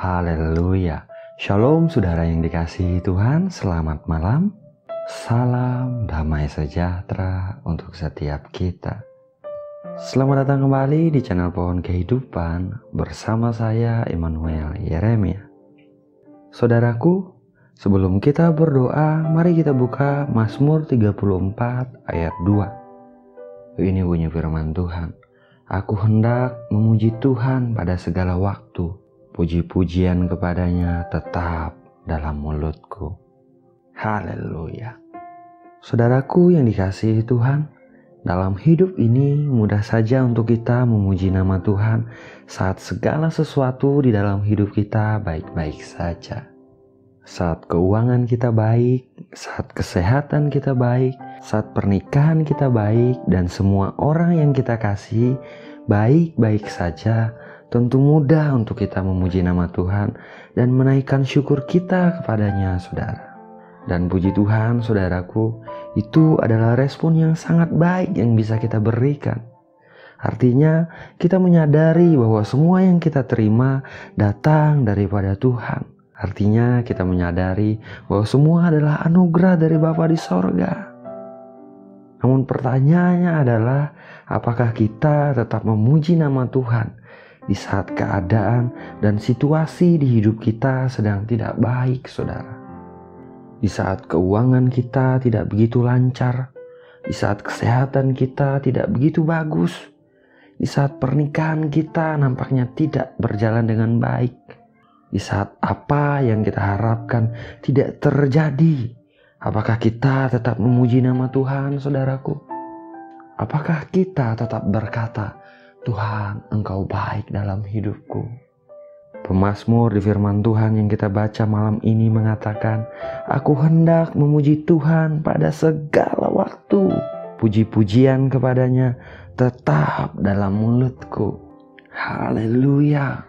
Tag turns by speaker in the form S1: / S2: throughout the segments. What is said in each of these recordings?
S1: Haleluya. Shalom saudara yang dikasihi Tuhan, selamat malam. Salam damai sejahtera untuk setiap kita. Selamat datang kembali di channel Pohon Kehidupan bersama saya Immanuel Yeremia. Saudaraku, sebelum kita berdoa, mari kita buka Mazmur 34 ayat 2. Ini bunyi firman Tuhan. Aku hendak memuji Tuhan pada segala waktu. Puji-pujian kepadanya tetap dalam mulutku. Haleluya. Saudaraku yang dikasihi Tuhan, dalam hidup ini mudah saja untuk kita memuji nama Tuhan saat segala sesuatu di dalam hidup kita baik-baik saja. Saat keuangan kita baik, saat kesehatan kita baik, saat pernikahan kita baik, dan semua orang yang kita kasih baik-baik saja, tentu mudah untuk kita memuji nama Tuhan dan menaikkan syukur kita kepadanya, saudara. Dan puji Tuhan, saudaraku, itu adalah respon yang sangat baik yang bisa kita berikan. Artinya, kita menyadari bahwa semua yang kita terima datang daripada Tuhan. Artinya, kita menyadari bahwa semua adalah anugerah dari Bapa di sorga. Namun pertanyaannya adalah, apakah kita tetap memuji nama Tuhan di saat keadaan dan situasi di hidup kita sedang tidak baik, saudara? Di saat keuangan kita tidak begitu lancar, di saat kesehatan kita tidak begitu bagus, di saat pernikahan kita nampaknya tidak berjalan dengan baik, di saat apa yang kita harapkan tidak terjadi, apakah kita tetap memuji nama Tuhan, saudaraku? Apakah kita tetap berkata, Tuhan, Engkau baik dalam hidupku? Pemazmur di firman Tuhan yang kita baca malam ini mengatakan, aku hendak memuji Tuhan pada segala waktu. Puji-pujian kepadanya tetap dalam mulutku. Haleluya.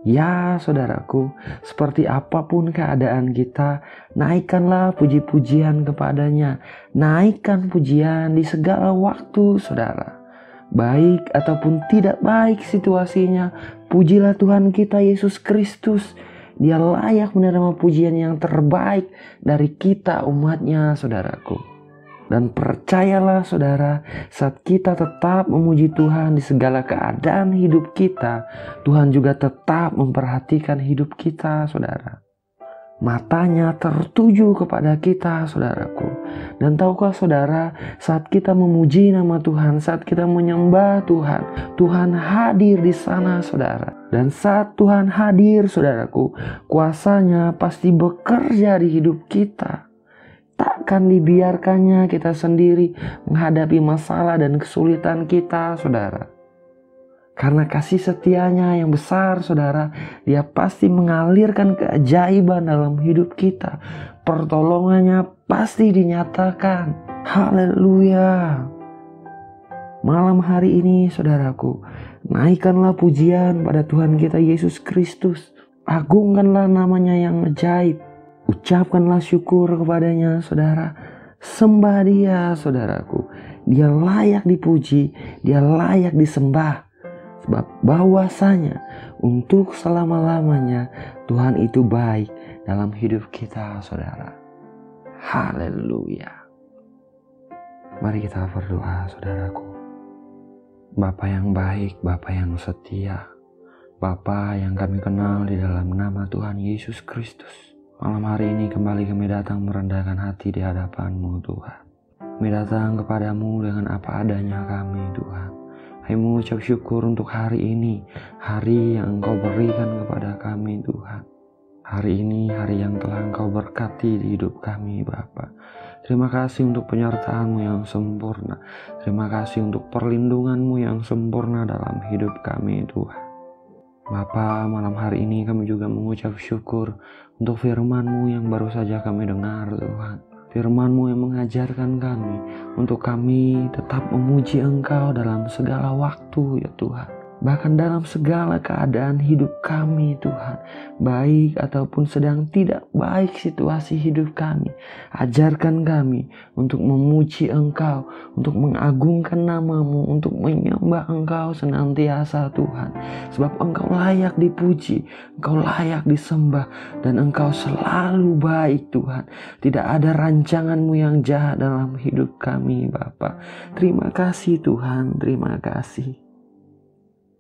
S1: Ya saudaraku, seperti apapun keadaan kita, naikkanlah puji-pujian kepadanya. Naikkan pujian di segala waktu, saudara. Baik ataupun tidak baik situasinya, pujilah Tuhan kita Yesus Kristus. Dia layak menerima pujian yang terbaik dari kita umatnya, saudaraku. Dan percayalah saudara, saat kita tetap memuji Tuhan di segala keadaan hidup kita, Tuhan juga tetap memperhatikan hidup kita, saudara. Matanya tertuju kepada kita, saudaraku. Dan tahukah saudara, saat kita memuji nama Tuhan, saat kita menyembah Tuhan, Tuhan hadir di sana, saudara. Dan saat Tuhan hadir, saudaraku, kuasanya pasti bekerja di hidup kita. Takkan dibiarkannya kita sendiri menghadapi masalah dan kesulitan kita, saudara. Karena kasih setianya yang besar, saudara, Dia pasti mengalirkan keajaiban dalam hidup kita. Pertolongannya pasti dinyatakan. Haleluya. Malam hari ini, saudaraku, naikkanlah pujian pada Tuhan kita Yesus Kristus. Agungkanlah namanya yang ajaib. Ucapkanlah syukur kepadanya, saudara. Sembah Dia, saudaraku. Dia layak dipuji, Dia layak disembah. Sebab bahwasanya untuk selama-lamanya Tuhan itu baik dalam hidup kita, saudara. Haleluya. Mari kita berdoa, saudaraku. Bapa yang baik, Bapa yang setia, Bapa yang kami kenal di dalam nama Tuhan Yesus Kristus. Malam hari ini kembali kami datang merendahkan hati di hadapan-Mu, Tuhan. Kami datang kepadamu dengan apa adanya kami, Tuhan. Kami mengucap syukur untuk hari ini, hari yang Engkau berikan kepada kami, Tuhan. Hari ini, hari yang telah Engkau berkati di hidup kami, Bapa. Terima kasih untuk penyertaan-Mu yang sempurna. Terima kasih untuk perlindungan-Mu yang sempurna dalam hidup kami, Tuhan. Bapa, malam hari ini kami juga mengucap syukur untuk firman-Mu yang baru saja kami dengar, Tuhan. Firman-Mu yang mengajarkan kami untuk kami tetap memuji Engkau dalam segala waktu, ya Tuhan. Bahkan dalam segala keadaan hidup kami Tuhan, baik ataupun sedang tidak baik situasi hidup kami, ajarkan kami untuk memuji Engkau, untuk mengagungkan nama-Mu, untuk menyembah Engkau senantiasa Tuhan. Sebab Engkau layak dipuji, Engkau layak disembah, dan Engkau selalu baik Tuhan. Tidak ada rancangan-Mu yang jahat dalam hidup kami Bapa. Terima kasih Tuhan, terima kasih.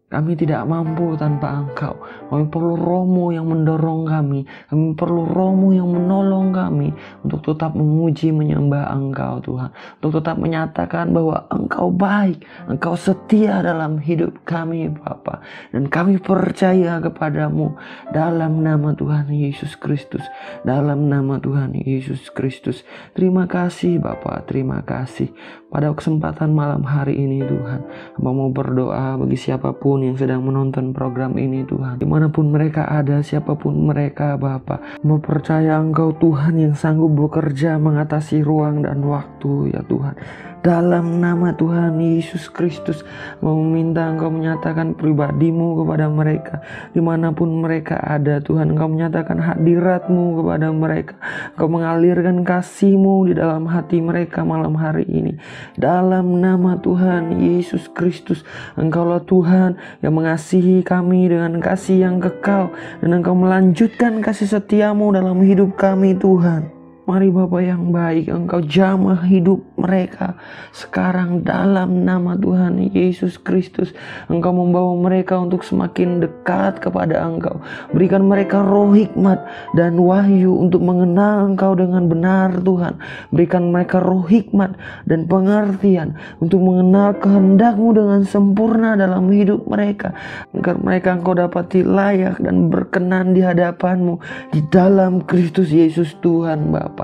S1: Kami tidak mampu tanpa Engkau. Kami perlu Roh-Mu yang mendorong kami. Kami perlu Roh-Mu yang menolong kami untuk tetap memuji, menyembah Engkau Tuhan. Untuk tetap menyatakan bahwa Engkau baik, Engkau setia dalam hidup kami Bapa. Dan kami percaya kepadamu dalam nama Tuhan Yesus Kristus. Dalam nama Tuhan Yesus Kristus. Terima kasih Bapa, terima kasih. Pada kesempatan malam hari ini Tuhan, Hamba mau berdoa bagi siapapun yang sedang menonton program ini Tuhan, dimanapun mereka ada, siapapun mereka Bapa, mau percaya Engkau Tuhan yang sanggup bekerja mengatasi ruang dan waktu ya Tuhan. Dalam nama Tuhan Yesus Kristus, mau meminta Engkau menyatakan pribadi-Mu kepada mereka dimanapun mereka ada Tuhan. Engkau menyatakan hadirat-Mu kepada mereka, Engkau mengalirkan kasih-Mu di dalam hati mereka malam hari ini. Dalam nama Tuhan Yesus Kristus, Engkaulah Tuhan yang mengasihi kami dengan kasih yang kekal, dan Engkau melanjutkan kasih setia-Mu dalam hidup kami Tuhan. Mari Bapa yang baik, Engkau jamah hidup mereka sekarang dalam nama Tuhan Yesus Kristus. Engkau membawa mereka untuk semakin dekat kepada Engkau. Berikan mereka roh hikmat dan wahyu untuk mengenal Engkau dengan benar Tuhan. Berikan mereka roh hikmat dan pengertian untuk mengenal kehendak-Mu dengan sempurna dalam hidup mereka. Agar mereka Engkau dapati layak dan berkenan di hadapan-Mu di dalam Kristus Yesus Tuhan Bapa.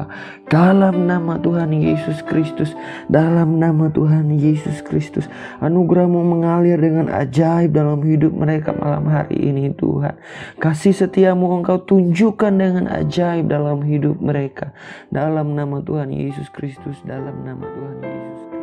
S1: Dalam nama Tuhan Yesus Kristus, dalam nama Tuhan Yesus Kristus, anugerah-Mu mengalir dengan ajaib dalam hidup mereka malam hari ini Tuhan. Kasih setia-Mu Engkau tunjukkan dengan ajaib dalam hidup mereka. Dalam nama Tuhan Yesus Kristus, dalam nama Tuhan Yesus Kristus.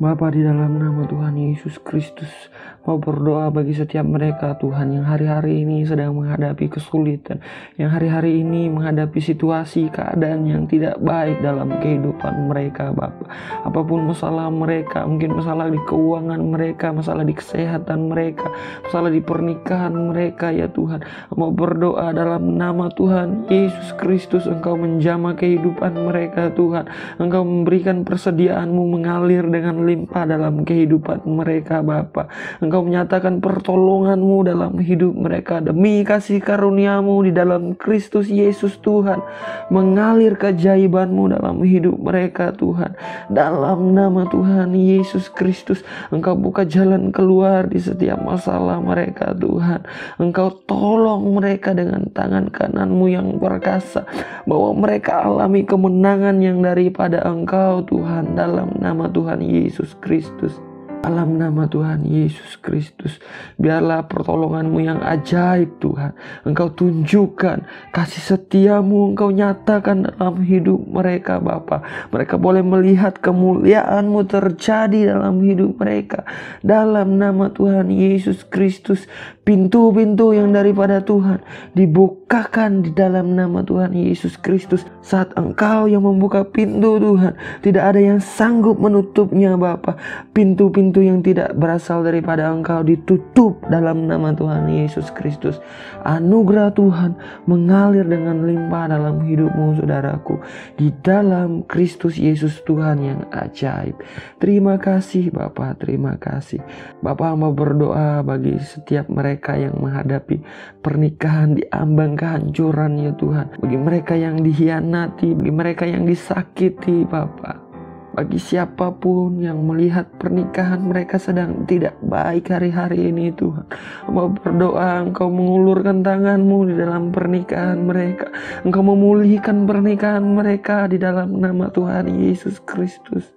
S1: Bapa, di dalam nama Tuhan Yesus Kristus, mau berdoa bagi setiap mereka Tuhan yang hari-hari ini sedang menghadapi kesulitan, yang hari-hari ini menghadapi situasi keadaan yang tidak baik dalam kehidupan mereka Bapa. Apapun masalah mereka, mungkin masalah di keuangan mereka, masalah di kesehatan mereka, masalah di pernikahan mereka ya Tuhan. Mau berdoa dalam nama Tuhan Yesus Kristus, Engkau menjamah kehidupan mereka Tuhan. Engkau memberikan persediaan-Mu mengalir dengan limpah dalam kehidupan mereka Bapa. Engkau menyatakan pertolongan-Mu dalam hidup mereka demi kasih karunia-Mu di dalam Kristus Yesus Tuhan. Mengalir keajaiban-Mu dalam hidup mereka Tuhan. Dalam nama Tuhan Yesus Kristus, Engkau buka jalan keluar di setiap masalah mereka Tuhan. Engkau tolong mereka dengan tangan kanan-Mu yang perkasa, bahwa mereka alami kemenangan yang daripada Engkau Tuhan. Dalam nama Tuhan Yesus Kristus, dalam nama Tuhan Yesus Kristus, biarlah pertolongan-Mu yang ajaib Tuhan Engkau tunjukkan, kasih setia-Mu Engkau nyatakan dalam hidup mereka Bapa. Mereka boleh melihat kemuliaan-Mu terjadi dalam hidup mereka. Dalam nama Tuhan Yesus Kristus, pintu-pintu yang daripada Tuhan dibukakan di dalam nama Tuhan Yesus Kristus. Saat Engkau yang membuka pintu Tuhan, tidak ada yang sanggup menutupnya Bapa. Pintu-pintu yang tidak berasal daripada Engkau ditutup dalam nama Tuhan Yesus Kristus. Anugerah Tuhan mengalir dengan limpah dalam hidupmu saudaraku, di dalam Kristus Yesus Tuhan yang ajaib. Terima kasih Bapa, terima kasih Bapa. Hamba berdoa bagi setiap mereka yang menghadapi pernikahan di ambang kehancuran ya Tuhan. Bagi mereka yang dihianati, bagi mereka yang disakiti Bapa. Bagi siapapun yang melihat pernikahan mereka sedang tidak baik hari-hari ini Tuhan, Hamba berdoa Engkau mengulurkan tangan-Mu di dalam pernikahan mereka. Engkau memulihkan pernikahan mereka di dalam nama Tuhan Yesus Kristus.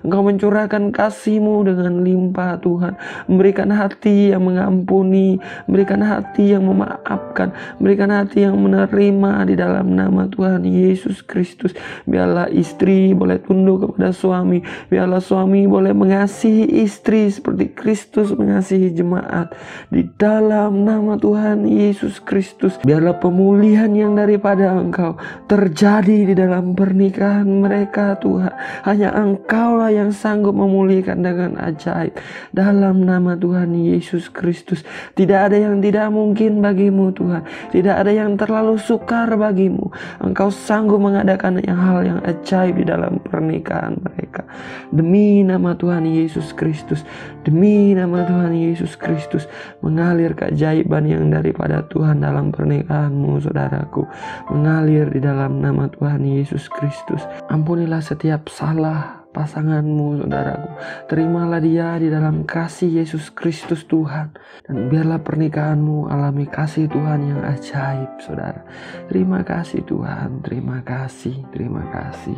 S1: Engkau mencurahkan kasih-Mu dengan limpah Tuhan. Memberikan hati yang mengampuni, memberikan hati yang memaafkan, memberikan hati yang menerima di dalam nama Tuhan Yesus Kristus. Biarlah istri boleh tunduk kepada suami, biarlah suami boleh mengasihi istri seperti Kristus mengasihi jemaat. Di dalam nama Tuhan Yesus Kristus, biarlah pemulihan yang daripada Engkau terjadi di dalam pernikahan mereka Tuhan. Hanya Engkaulah yang sanggup memulihkan dengan ajaib. Dalam nama Tuhan Yesus Kristus, tidak ada yang tidak mungkin bagimu Tuhan. Tidak ada yang terlalu sukar bagimu. Engkau sanggup mengadakan hal yang ajaib di dalam pernikahan mereka. Demi nama Tuhan Yesus Kristus, demi nama Tuhan Yesus Kristus, mengalir keajaiban yang daripada Tuhan dalam pernikahanmu saudaraku. Mengalir di dalam nama Tuhan Yesus Kristus. Ampunilah setiap salah pasanganmu saudaraku. Terimalah dia di dalam kasih Yesus Kristus Tuhan. Dan biarlah pernikahanmu alami kasih Tuhan yang ajaib saudara. Terima kasih Tuhan, terima kasih, terima kasih.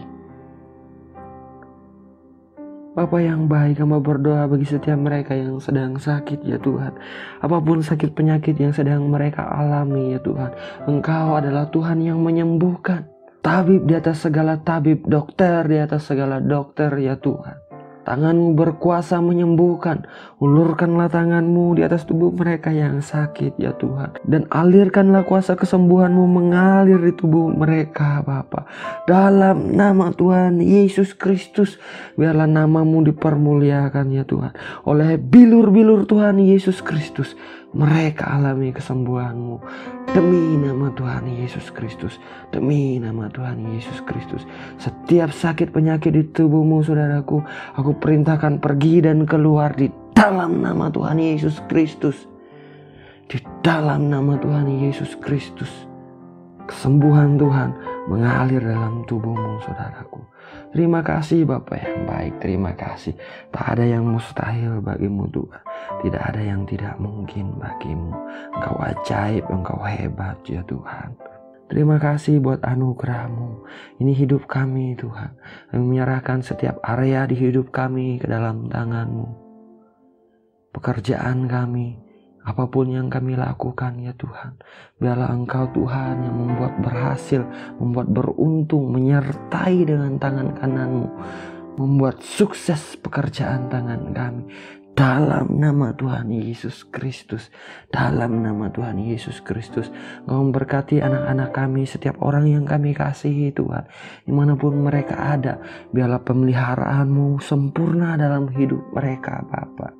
S1: Bapa yang baik, hamba berdoa bagi setiap mereka yang sedang sakit ya Tuhan. Apapun sakit penyakit yang sedang mereka alami ya Tuhan, Engkau adalah Tuhan yang menyembuhkan. Tabib di atas segala tabib, dokter di atas segala dokter ya Tuhan. Tangan-Mu berkuasa menyembuhkan. Ulurkanlah tangan-Mu di atas tubuh mereka yang sakit ya Tuhan. Dan alirkanlah kuasa kesembuhan-Mu mengalir di tubuh mereka Bapa. Dalam nama Tuhan Yesus Kristus, biarlah nama-Mu dipermuliakan ya Tuhan. Oleh bilur-bilur Tuhan Yesus Kristus, mereka alami kesembuhan-Mu. Demi nama Tuhan Yesus Kristus, demi nama Tuhan Yesus Kristus. Setiap sakit penyakit di tubuhmu saudaraku, aku perintahkan pergi dan keluar di dalam nama Tuhan Yesus Kristus. Di dalam nama Tuhan Yesus Kristus. Kesembuhan Tuhan mengalir dalam tubuhmu saudaraku. Terima kasih Bapa yang baik, terima kasih. Tak ada yang mustahil bagimu Tuhan. Tidak ada yang tidak mungkin bagimu. Engkau ajaib, Engkau hebat ya Tuhan. Terima kasih buat anugerah-Mu. Ini hidup kami Tuhan. Kami menyerahkan setiap area di hidup kami ke dalam tangan-Mu. Pekerjaan kami, apapun yang kami lakukan ya Tuhan, biarlah Engkau Tuhan yang membuat berhasil, membuat beruntung, menyertai dengan tangan kanan-Mu, membuat sukses pekerjaan tangan kami. Dalam nama Tuhan Yesus Kristus, dalam nama Tuhan Yesus Kristus, Engkau memberkati anak-anak kami, setiap orang yang kami kasihi Tuhan, dimanapun mereka ada, biarlah pemeliharaan-Mu sempurna dalam hidup mereka Bapa.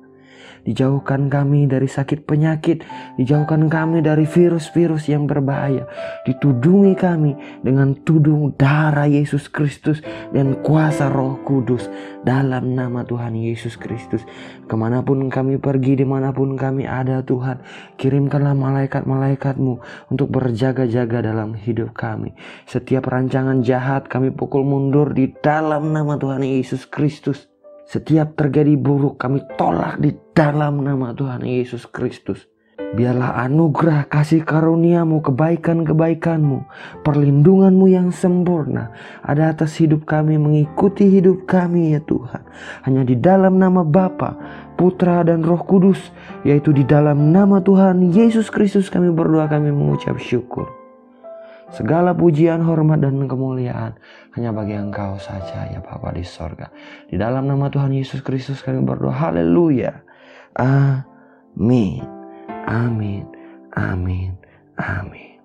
S1: Dijauhkan kami dari sakit penyakit, dijauhkan kami dari virus-virus yang berbahaya. Ditudungi kami dengan tudung darah Yesus Kristus dan kuasa Roh Kudus dalam nama Tuhan Yesus Kristus. Kemanapun kami pergi, dimanapun kami ada Tuhan, kirimkanlah malaikat-malaikat-Mu untuk berjaga-jaga dalam hidup kami. Setiap rancangan jahat kami pukul mundur di dalam nama Tuhan Yesus Kristus. Setiap terjadi buruk kami tolak di dalam nama Tuhan Yesus Kristus. Biarlah anugerah kasih karunia-Mu, kebaikan-kebaikan-Mu, perlindungan-Mu yang sempurna ada atas hidup kami, mengikuti hidup kami ya Tuhan. Hanya di dalam nama Bapa, Putra dan Roh Kudus, yaitu di dalam nama Tuhan Yesus Kristus kami berdoa, kami mengucap syukur. Segala pujian, hormat, dan kemuliaan hanya bagi Engkau saja ya Bapa di sorga. Di dalam nama Tuhan Yesus Kristus kami berdoa. Haleluya. Amin. Amin. Amin. Amin.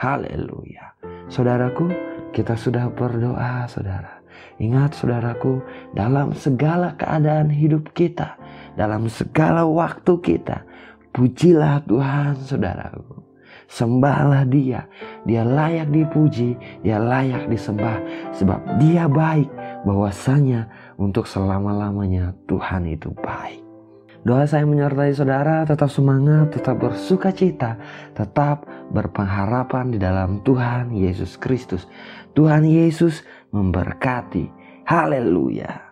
S1: Haleluya. Saudaraku, kita sudah berdoa saudara. Ingat saudaraku, dalam segala keadaan hidup kita, dalam segala waktu kita, pujilah Tuhan saudaraku. Sembahlah Dia, Dia layak dipuji, Dia layak disembah, sebab Dia baik, bahwasanya untuk selama-lamanya Tuhan itu baik. Doa saya menyertai saudara, tetap semangat, tetap bersuka cita, tetap berpengharapan di dalam Tuhan Yesus Kristus. Tuhan Yesus memberkati. Haleluya.